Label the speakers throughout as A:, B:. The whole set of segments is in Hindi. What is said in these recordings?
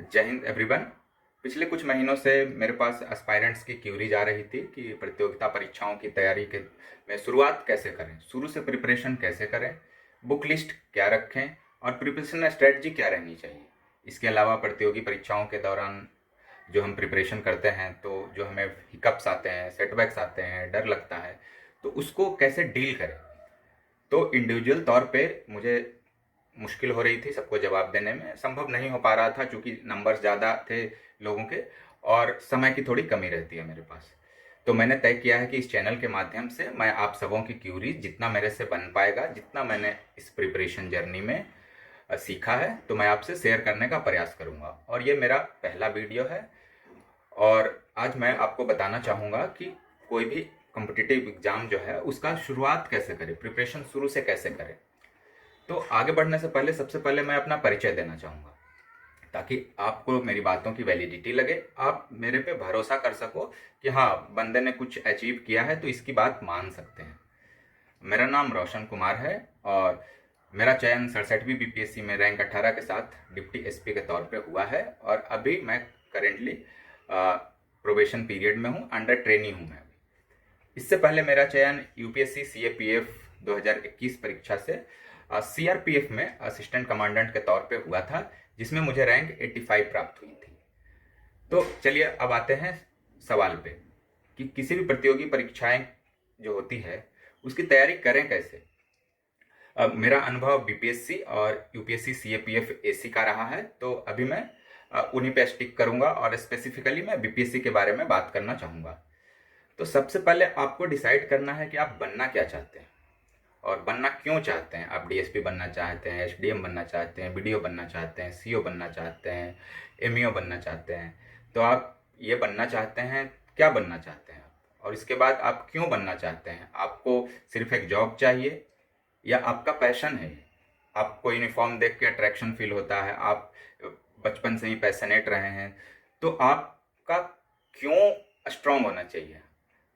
A: जय हिंद एवरीवन। पिछले कुछ महीनों से मेरे पास एस्पायरेंट्स की क्यूरीज आ रही थी कि प्रतियोगिता परीक्षाओं की तैयारी के में शुरुआत कैसे करें, शुरू से प्रिपरेशन कैसे करें, बुक लिस्ट क्या रखें और प्रिपरेशन स्ट्रेटजी क्या रहनी चाहिए। इसके अलावा प्रतियोगी परीक्षाओं के दौरान जो हम प्रिपरेशन करते हैं तो जो हमें हिकअप्स आते हैं, सेटबैक्स आते हैं, डर लगता है, तो उसको कैसे डील करें। तो इंडिविजुअल तौर पे मुझे मुश्किल हो रही थी, सबको जवाब देने में संभव नहीं हो पा रहा था क्योंकि नंबर्स ज़्यादा थे लोगों के और समय की थोड़ी कमी रहती है मेरे पास। तो मैंने तय किया है कि इस चैनल के माध्यम से मैं आप सबों की क्यूरीज जितना मेरे से बन पाएगा, जितना मैंने इस प्रिपरेशन जर्नी में सीखा है, तो मैं आपसे शेयर करने का प्रयास करूंगा। और ये मेरा पहला वीडियो है और आज मैं आपको बताना चाहूँगा कि कोई भी कॉम्पिटिटिव एग्ज़ाम जो है उसका शुरुआत कैसे करें, प्रिपरेशन शुरू से कैसे करें। तो आगे बढ़ने से पहले सबसे पहले मैं अपना परिचय देना चाहूँगा ताकि आपको मेरी बातों की वैलिडिटी लगे, आप मेरे पे भरोसा कर सको कि हाँ, बंदे ने कुछ अचीव किया है तो इसकी बात मान सकते हैं। मेरा नाम रोशन कुमार है और मेरा चयन 67वीं बीपीएससी में रैंक 18 के साथ डिप्टी एसपी के तौर पे हुआ है और अभी मैं करेंटली प्रोबेशन पीरियड में हूँ, अंडर ट्रेनी हूँ मैं अभी। इससे पहले मेरा चयन यूपीएससी सीएपीएफ 2021 परीक्षा से सीआरपीएफ में असिस्टेंट कमांडेंट के तौर पे हुआ था, जिसमें मुझे रैंक 85 प्राप्त हुई थी। तो चलिए अब आते हैं सवाल पे कि किसी भी प्रतियोगी परीक्षाएं जो होती है उसकी तैयारी करें कैसे। मेरा अनुभव बीपीएससी और यूपीएससी सीएपीएफ एसी का रहा है, तो अभी मैं उन्हीं पे स्टिक करूंगा और स्पेसिफिकली मैं बीपीएससी के बारे में बात करना चाहूँगा। तो सबसे पहले आपको डिसाइड करना है कि आप बनना क्या चाहते हैं और बनना क्यों चाहते हैं। आप डीएसपी बनना चाहते हैं, एसडीएम बनना चाहते हैं, बीडीओ बनना चाहते हैं, सीओ बनना चाहते हैं, एमईओ बनना चाहते हैं। तो आप ये बनना चाहते हैं, क्या बनना चाहते हैं और इसके बाद आप क्यों बनना चाहते हैं। आपको सिर्फ एक जॉब चाहिए या आपका पैशन है, आपको यूनिफॉर्म देख के अट्रैक्शन फील होता है, आप बचपन से ही पैशनेट रहे हैं, तो आपका क्यों स्ट्रांग होना चाहिए।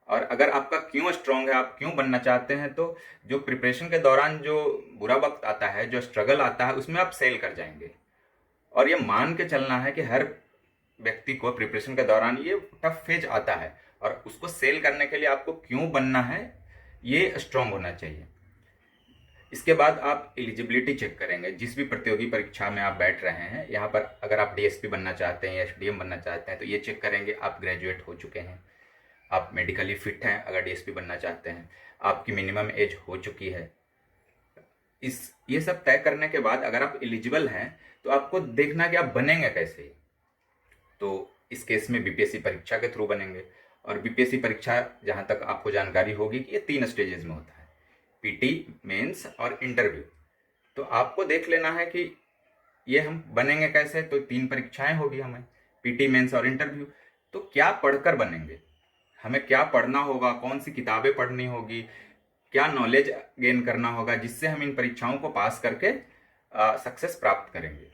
A: और अगर आपका क्यों स्ट्रांग है, आप क्यों बनना चाहते हैं, तो जो प्रिपरेशन के दौरान जो बुरा वक्त आता है, जो स्ट्रगल आता है, उसमें आप सेल कर जाएंगे। और ये मान के चलना है कि हर व्यक्ति को प्रिपरेशन के दौरान ये टफ फेज आता है और उसको सेल करने के लिए आपको क्यों बनना है, ये स्ट्रांग होना चाहिए। इसके बाद आप एलिजिबिलिटी चेक करेंगे। जिस भी प्रतियोगी परीक्षा में आप बैठ रहे हैं, यहाँ पर अगर आप डीएसपी बनना चाहते हैं या एसडीएम बनना चाहते हैं तो ये चेक करेंगे आप ग्रेजुएट हो चुके हैं, आप मेडिकली फिट हैं। अगर डीएसपी बनना चाहते हैं, आपकी मिनिमम एज हो चुकी है। ये सब तय करने के बाद अगर आप एलिजिबल हैं तो आपको देखना कि आप बनेंगे कैसे। तो इस केस में बीपीएससी परीक्षा के थ्रू बनेंगे और बीपीएससी परीक्षा, जहां तक आपको जानकारी होगी, कि ये 3 स्टेजेस में होता है, पीटी, मेंस और इंटरव्यू। तो आपको देख लेना है कि ये हम बनेंगे कैसे। तो 3 परीक्षाएं होगी हमें, पीटी, मेंस और इंटरव्यू। तो क्या पढ़कर बनेंगे, हमें क्या पढ़ना होगा, कौन सी किताबें पढ़नी होगी, क्या नॉलेज गेन करना होगा जिससे हम इन परीक्षाओं को पास करके सक्सेस प्राप्त करेंगे,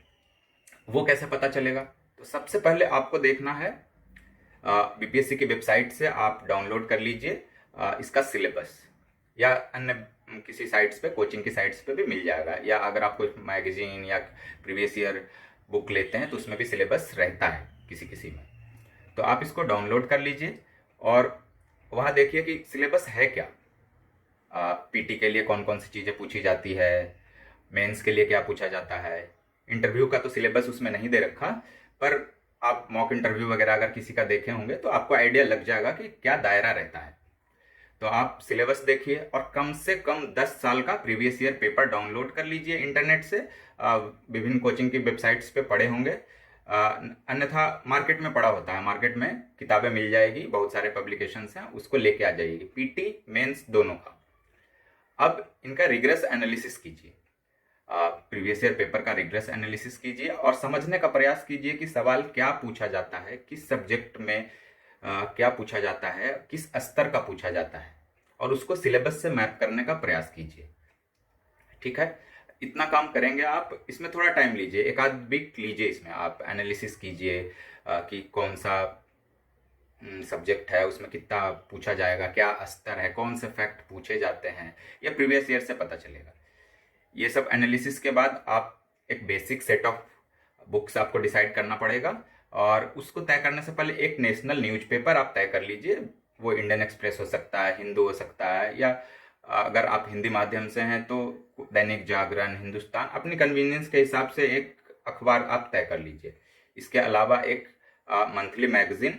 A: वो कैसे पता चलेगा। तो सबसे पहले आपको देखना है, बीपीएससी की वेबसाइट से आप डाउनलोड कर लीजिए इसका सिलेबस, या अन्य किसी साइट्स पे, कोचिंग की साइट्स पे भी मिल जाएगा, या अगर आप कोई मैगजीन या प्रीवियस ईयर बुक लेते हैं तो उसमें भी सिलेबस रहता है किसी किसी में। तो आप इसको डाउनलोड कर लीजिए और वहाँ देखिए कि सिलेबस है क्या। पीटी के लिए कौन कौन सी चीज़ें पूछी जाती है, मेंस के लिए क्या पूछा जाता है। इंटरव्यू का तो सिलेबस उसमें नहीं दे रखा, पर आप मॉक इंटरव्यू वगैरह अगर किसी का देखे होंगे तो आपको आइडिया लग जाएगा कि क्या दायरा रहता है। तो आप सिलेबस देखिए और कम से कम 10 साल का प्रीवियस ईयर पेपर डाउनलोड कर लीजिए इंटरनेट से। विभिन्न कोचिंग की वेबसाइट्स पे पढ़े होंगे, अन्यथा मार्केट में पड़ा होता है, मार्केट में किताबें मिल जाएगी, बहुत सारे पब्लिकेशंस हैं, उसको लेके आ जाइएगी, पीटी मेंस दोनों का। अब इनका रिग्रेस एनालिसिस कीजिए, प्रीवियस ईयर पेपर का रिग्रेस एनालिसिस कीजिए और समझने का प्रयास कीजिए कि सवाल क्या पूछा जाता है, किस सब्जेक्ट में क्या पूछा जाता है, किस स्तर का पूछा जाता है, और उसको सिलेबस से मैप करने का प्रयास कीजिए। ठीक है, इतना काम करेंगे आप। इसमें थोड़ा टाइम लीजिए, एक आध वीक लीजिए, इसमें आप एनालिसिस कीजिए कि कौन सा सब्जेक्ट है, उसमें कितना पूछा जाएगा, क्या स्तर है, कौन से फैक्ट पूछे जाते हैं, या प्रीवियस ईयर से पता चलेगा। ये सब एनालिसिस के बाद आप एक बेसिक सेट ऑफ बुक्स आपको डिसाइड करना पड़ेगा, और उसको तय करने से पहले एक नेशनल न्यूज़पेपर आप तय कर लीजिए। वो इंडियन एक्सप्रेस हो सकता है, हिंदू हो सकता है, या अगर आप हिंदी माध्यम से हैं तो दैनिक जागरण, हिंदुस्तान, अपनी कन्वीनियंस के हिसाब से एक अखबार आप तय कर लीजिए। इसके अलावा एक मंथली मैगजीन,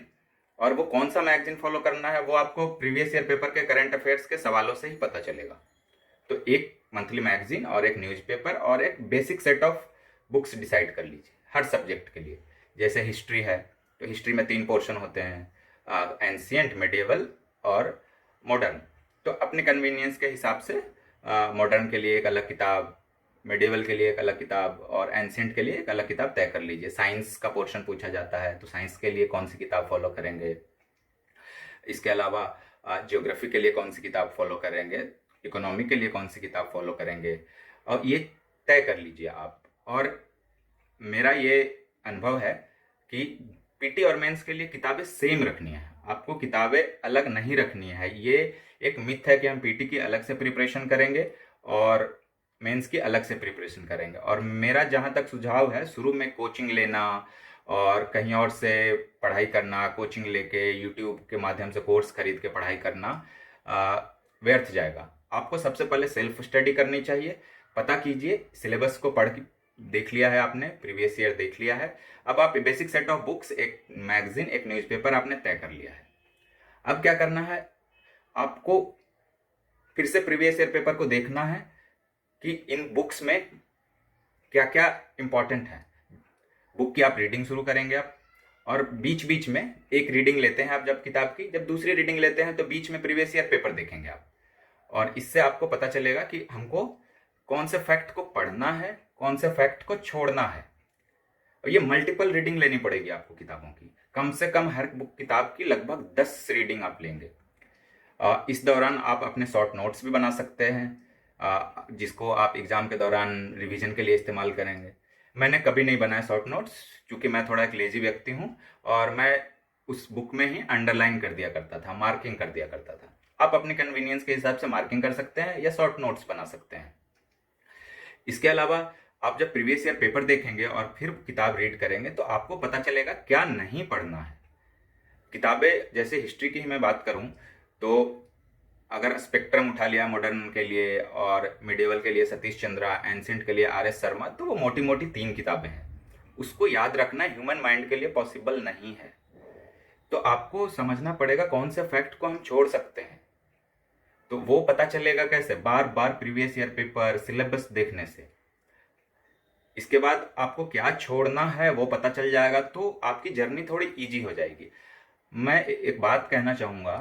A: और वो कौन सा मैगजीन फॉलो करना है वो आपको प्रीवियस ईयर पेपर के करंट अफेयर्स के सवालों से ही पता चलेगा। तो एक मंथली मैगजीन और एक न्यूज़पेपर और एक basic set of books decide कर लीजिए हर सब्जेक्ट के लिए। जैसे हिस्ट्री है तो हिस्ट्री में 3 पोर्शन होते हैं, एंशियंट, मिडिएवल और मॉडर्न। तो अपने कन्वीनियंस के हिसाब से मॉडर्न के लिए एक अलग किताब, मिडिएवल के लिए एक अलग किताब और एंशियंट के लिए एक अलग किताब तय कर लीजिए। साइंस का पोर्शन पूछा जाता है तो साइंस के लिए कौन सी किताब फॉलो करेंगे। इसके अलावा ज्योग्राफी के लिए कौन सी किताब फॉलो करेंगे, इकोनॉमी के लिए कौन सी किताब फॉलो करेंगे, और ये तय कर लीजिए आप। और मेरा ये अनुभव है कि पीटी और मेंस के लिए किताबें सेम रखनी है, आपको किताबें अलग नहीं रखनी है। ये एक मिथ है कि हम पीटी की अलग से प्रिपरेशन करेंगे और मेंस की अलग से प्रिपरेशन करेंगे। और मेरा जहाँ तक सुझाव है, शुरू में कोचिंग लेना और कहीं और से पढ़ाई करना, कोचिंग लेके यूट्यूब के माध्यम से कोर्स खरीद के पढ़ाई करना व्यर्थ जाएगा। आपको सबसे पहले सेल्फ स्टडी करनी चाहिए। पता कीजिए, सिलेबस को पढ़ के देख लिया है आपने, प्रीवियस ईयर देख लिया है, अब आप बेसिक सेट ऑफ बुक्स, एक मैगजीन, एक न्यूज़पेपर आपने तय कर लिया है। अब क्या करना है, आपको फिर से प्रीवियस ईयर पेपर को देखना है कि इन बुक्स में क्या क्या इंपॉर्टेंट है। बुक की आप रीडिंग शुरू करेंगे आप, और बीच बीच में एक रीडिंग लेते हैं आप जब किताब की, जब दूसरी रीडिंग लेते हैं तो बीच में प्रीवियस ईयर पेपर देखेंगे आप। और इससे आपको पता चलेगा कि हमको कौन से फैक्ट को पढ़ना है, कौन से फैक्ट को छोड़ना है। और ये मल्टीपल रीडिंग लेनी पड़ेगी आपको किताबों की, कम से कम हर बुक किताब की लगभग 10 रीडिंग आप लेंगे। इस दौरान आप अपने शॉर्ट नोट्स भी बना सकते हैं, जिसको आप एग्जाम के दौरान रिवीजन के लिए इस्तेमाल करेंगे। मैंने कभी नहीं बनाए शॉर्ट नोट्स, क्योंकि मैं थोड़ा एक लेजी व्यक्ति हूँ और मैं उस बुक में ही अंडरलाइन कर दिया करता था, मार्किंग कर दिया करता था। आप अपने कन्वीनियंस के हिसाब से मार्किंग कर सकते हैं या शॉर्ट नोट्स बना सकते हैं। इसके अलावा आप जब प्रीवियस ईयर पेपर देखेंगे और फिर किताब रीड करेंगे तो आपको पता चलेगा क्या नहीं पढ़ना है। किताबें, जैसे हिस्ट्री की ही मैं बात करूं तो अगर स्पेक्ट्रम उठा लिया मॉडर्न के लिए, और मिडिवल के लिए सतीश चंद्रा, एंशिएंट के लिए आर.एस. शर्मा, तो वो मोटी मोटी 3 किताबें हैं। उसको याद रखना ह्यूमन माइंड के लिए पॉसिबल नहीं है। तो आपको समझना पड़ेगा कौन से फैक्ट को हम छोड़ सकते हैं। तो वो पता चलेगा कैसे, बार बार प्रीवियस ईयर पेपर, सिलेबस देखने से। इसके बाद आपको क्या छोड़ना है वो पता चल जाएगा, तो आपकी जर्नी थोड़ी इजी हो जाएगी। मैं एक बात कहना चाहूँगा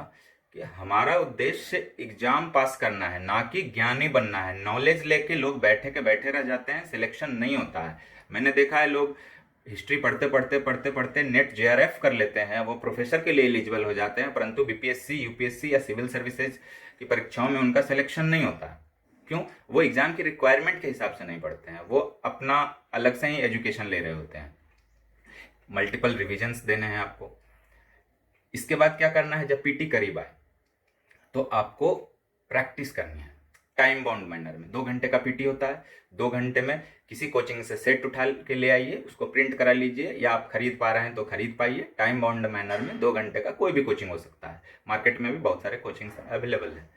A: कि हमारा उद्देश्य एग्जाम पास करना है, ना कि ज्ञानी बनना है। नॉलेज लेके लोग बैठे के बैठे रह जाते हैं, सिलेक्शन नहीं होता है। मैंने देखा है लोग हिस्ट्री पढ़ते पढ़ते पढ़ते पढ़ते नेट जेआरएफ कर लेते हैं, वो प्रोफेसर के लिए एलिजिबल हो जाते हैं, परंतु बीपीएससी, यूपीएससी या सिविल सर्विसेज की परीक्षाओं में उनका सिलेक्शन नहीं होता है। क्यों? वो एग्जाम की रिक्वायरमेंट के हिसाब से नहीं पढ़ते हैं, वो अपना अलग से ही एजुकेशन ले रहे होते हैं। मल्टीपल रिविजन्स देने हैं आपको। इसके बाद क्या करना है, जब पीटी करीब आए तो आपको प्रैक्टिस करनी है टाइम बाउंड मैनर में। 2 घंटे का पीटी होता है, 2 घंटे में किसी कोचिंग से सेट उठा के ले आइए, उसको प्रिंट करा लीजिए, या आप खरीद पा रहे हैं तो खरीद पाइए। टाइम बाउंड मैनर में 2 घंटे का कोई भी कोचिंग हो सकता है, मार्केट में भी बहुत सारे कोचिंग अवेलेबल है,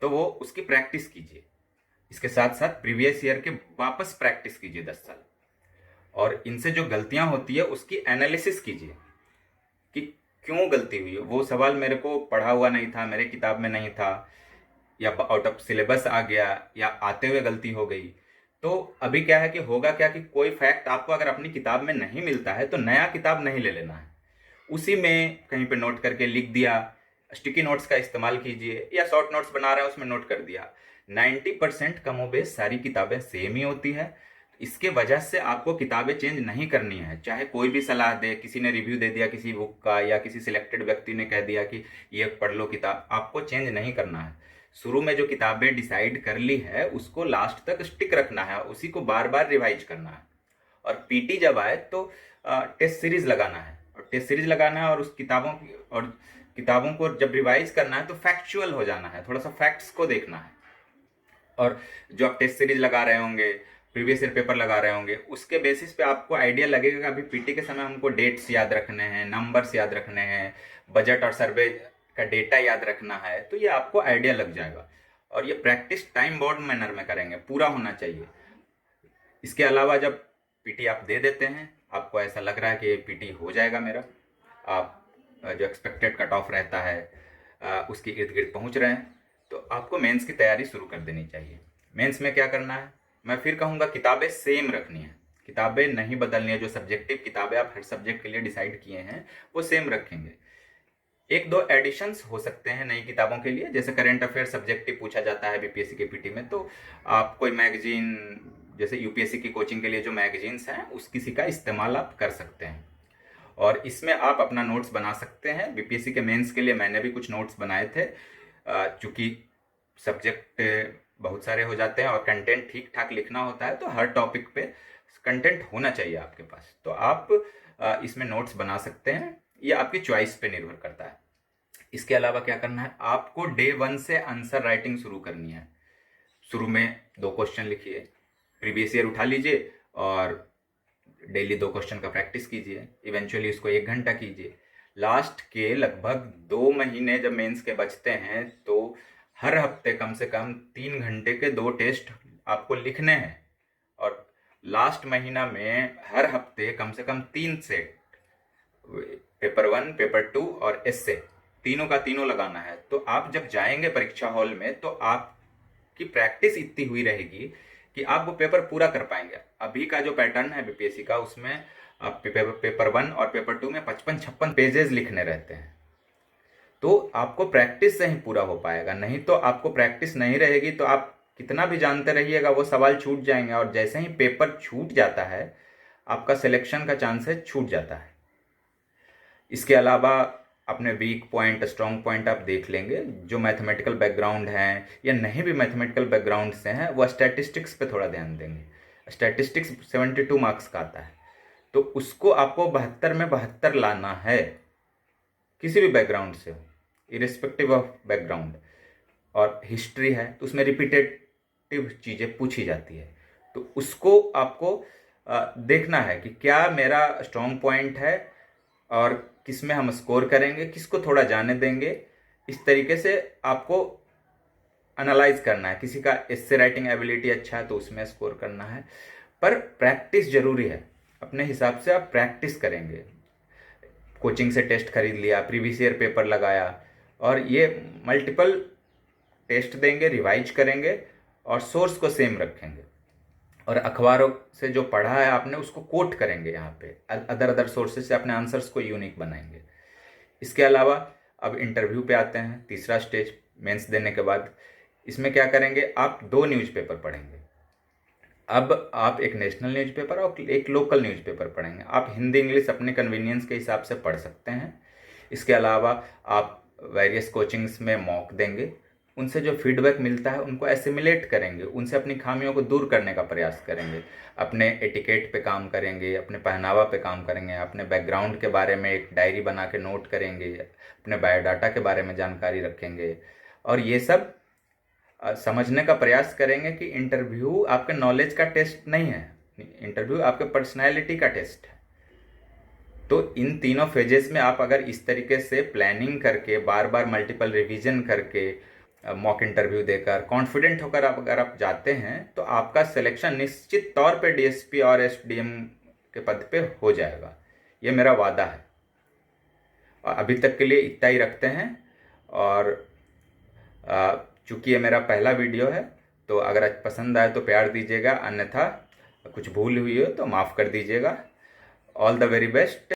A: तो वो उसकी प्रैक्टिस कीजिए। इसके साथ साथ प्रीवियस ईयर के वापस प्रैक्टिस कीजिए 10 साल, और इनसे जो गलतियां होती है उसकी एनालिसिस कीजिए कि क्यों गलती हुई। वो सवाल मेरे को पढ़ा हुआ नहीं था, मेरे किताब में नहीं था, या आउट ऑफ सिलेबस आ गया, या आते हुए गलती हो गई। तो अभी क्या है कि होगा क्या कि कोई फैक्ट आपको अगर अपनी किताब में नहीं मिलता है तो नया किताब नहीं ले लेना है, उसी में कहीं पे नोट करके लिख दिया। स्टिकी नोट्स का इस्तेमाल कीजिए, या शॉर्ट नोट्स बना रहे हैं उसमें नोट कर दिया। 90% कमोबेश सारी किताबें सेम ही होती है। इसके वजह से आपको किताबें चेंज नहीं करनी है। चाहे कोई भी सलाह दे, किसी ने रिव्यू दे दिया किसी बुक का, या किसी सिलेक्टेड व्यक्ति ने कह दिया कि ये पढ़ लो किताब, आपको चेंज नहीं करना है। शुरू में जो किताबें डिसाइड कर ली है उसको लास्ट तक स्टिक रखना है, उसी को बार बार रिवाइज करना है। और पीटी जब आए तो टेस्ट सीरीज लगाना है, और टेस्ट सीरीज लगाना है, और उस किताबों को जब रिवाइज करना है तो फैक्चुअल हो जाना है, थोड़ा सा फैक्ट्स को देखना है। और जो आप टेस्ट सीरीज लगा रहे होंगे प्रीवियस ईयर पेपर लगा रहे होंगे, उसके बेसिस पे आपको आइडिया लगेगा कि अभी पीटी के समय हमको डेट्स याद रखने हैं, नंबर्स याद रखने हैं, बजट और सर्वे का डेटा याद रखना है, तो ये आपको आइडिया लग जाएगा। और ये प्रैक्टिस टाइम बाउंड मैनर में करेंगे, पूरा होना चाहिए। इसके अलावा जब पीटी आप दे देते हैं, आपको ऐसा लग रहा है कि पीटी हो जाएगा मेरा, आप जो एक्सपेक्टेड कट ऑफ रहता है उसके इर्द गिर्द पहुंच रहे हैं, तो आपको मेंस की तैयारी शुरू कर देनी चाहिए। मेंस में क्या करना है, मैं फिर कहूँगा किताबें सेम रखनी है, किताबें नहीं बदलनी है। जो सब्जेक्टिव किताबें आप हर सब्जेक्ट के लिए डिसाइड किए हैं वो सेम रखेंगे। एक दो एडिशंस हो सकते हैं नई किताबों के लिए, जैसे करंट अफेयर सब्जेक्टिव पूछा जाता है बीपीएससी के पीटी में, तो आप कोई मैगजीन, जैसे यूपीएससी की कोचिंग के लिए जो मैगजीन्स हैं उस किसी का इस्तेमाल आप कर सकते हैं, और इसमें आप अपना नोट्स बना सकते हैं। बीपीएससी के मेंस के लिए मैंने भी कुछ नोट्स बनाए थे, चूँकि सब्जेक्ट बहुत सारे हो जाते हैं और कंटेंट ठीक ठाक लिखना होता है, तो हर टॉपिक पे कंटेंट होना चाहिए आपके पास, तो आप इसमें नोट्स बना सकते हैं। ये आपकी चॉइस पे निर्भर करता है। इसके अलावा क्या करना है, आपको डे 1 से आंसर राइटिंग शुरू करनी है। शुरू में 2 क्वेश्चन लिखिए, प्रीवियस ईयर उठा लीजिए और डेली 2 क्वेश्चन का प्रैक्टिस कीजिए, इवेंचुअली इसको 1 घंटा कीजिए। लास्ट के लगभग 2 महीने जब मेंस के बचते हैं, तो हर हफ्ते कम से कम 3 घंटे के 2 टेस्ट आपको लिखने हैं, और लास्ट महीना में हर हफ्ते कम से कम 3 सेट, पेपर 1, पेपर 2 और एस्से, तीनों का तीनों लगाना है। तो आप जब जाएंगे परीक्षा हॉल में, तो आपकी प्रैक्टिस इतनी हुई रहेगी कि आप वो पेपर पूरा कर पाएंगे। अभी का जो पैटर्न है बीपीएससी का, उसमें आप पेपर 1 और पेपर 2 में 55-56 पेजेस लिखने रहते हैं, तो आपको प्रैक्टिस से ही पूरा हो पाएगा। नहीं तो आपको प्रैक्टिस नहीं रहेगी तो आप कितना भी जानते रहिएगा, वो सवाल छूट जाएंगे, और जैसे ही पेपर छूट जाता है आपका सिलेक्शन का चांसेस छूट जाता है। इसके अलावा अपने वीक पॉइंट, स्ट्रॉन्ग पॉइंट आप देख लेंगे। जो मैथमेटिकल बैकग्राउंड हैं या नहीं भी मैथमेटिकल बैकग्राउंड से हैं, वो स्टैटिस्टिक्स पे थोड़ा ध्यान देंगे। स्टैटिस्टिक्स 72 मार्क्स का आता है, तो उसको आपको 72 में 72 लाना है, किसी भी बैकग्राउंड से हो, इरिस्पेक्टिव ऑफ बैकग्राउंड। और हिस्ट्री है तो उसमें रिपीटेटिव चीज़ें पूछी जाती है, तो उसको आपको देखना है कि क्या मेरा स्ट्रॉन्ग पॉइंट है और किस में हम स्कोर करेंगे, किसको थोड़ा जाने देंगे। इस तरीके से आपको एनालाइज करना है। किसी का एस्से राइटिंग एबिलिटी अच्छा है तो उसमें स्कोर करना है, पर प्रैक्टिस जरूरी है। अपने हिसाब से आप प्रैक्टिस करेंगे, कोचिंग से टेस्ट खरीद लिया, प्रीवियस ईयर पेपर लगाया, और ये मल्टीपल टेस्ट देंगे, रिवाइज करेंगे और सोर्स को सेम रखेंगे, और अखबारों से जो पढ़ा है आपने उसको कोट करेंगे। यहाँ पे अदर सोर्सेज से अपने आंसर्स को यूनिक बनाएंगे। इसके अलावा अब इंटरव्यू पे आते हैं, तीसरा स्टेज मेंस देने के बाद। इसमें क्या करेंगे, आप 2 न्यूज़पेपर पढ़ेंगे। अब आप एक नेशनल न्यूज़पेपर और एक लोकल न्यूज़पेपर पढ़ेंगे। आप हिंदी इंग्लिश अपने कन्वीनियंस के हिसाब से पढ़ सकते हैं। इसके अलावा आप वेरियस कोचिंग्स में मॉक देंगे, उनसे जो फीडबैक मिलता है उनको एसिमिलेट करेंगे, उनसे अपनी खामियों को दूर करने का प्रयास करेंगे। अपने एटिकेट पे काम करेंगे, अपने पहनावा पे काम करेंगे, अपने बैकग्राउंड के बारे में एक डायरी बना के नोट करेंगे, अपने बायोडाटा के बारे में जानकारी रखेंगे, और ये सब समझने का प्रयास करेंगे कि इंटरव्यू आपके नॉलेज का टेस्ट नहीं है, इंटरव्यू आपके पर्सनैलिटी का टेस्ट है। तो इन तीनों फेजेस में आप अगर इस तरीके से प्लानिंग करके, बार बार मल्टीपल रिवीजन करके, मॉक इंटरव्यू देकर कॉन्फिडेंट होकर अगर आप जाते हैं, तो आपका सिलेक्शन निश्चित तौर पे डीएसपी और एसडीएम के पद पे हो जाएगा। ये मेरा वादा है। और अभी तक के लिए इतना ही रखते हैं। और चूँकि ये मेरा पहला वीडियो है, तो अगर पसंद आए तो प्यार दीजिएगा, अन्यथा कुछ भूल हुई हो तो माफ़ कर दीजिएगा। All the very best.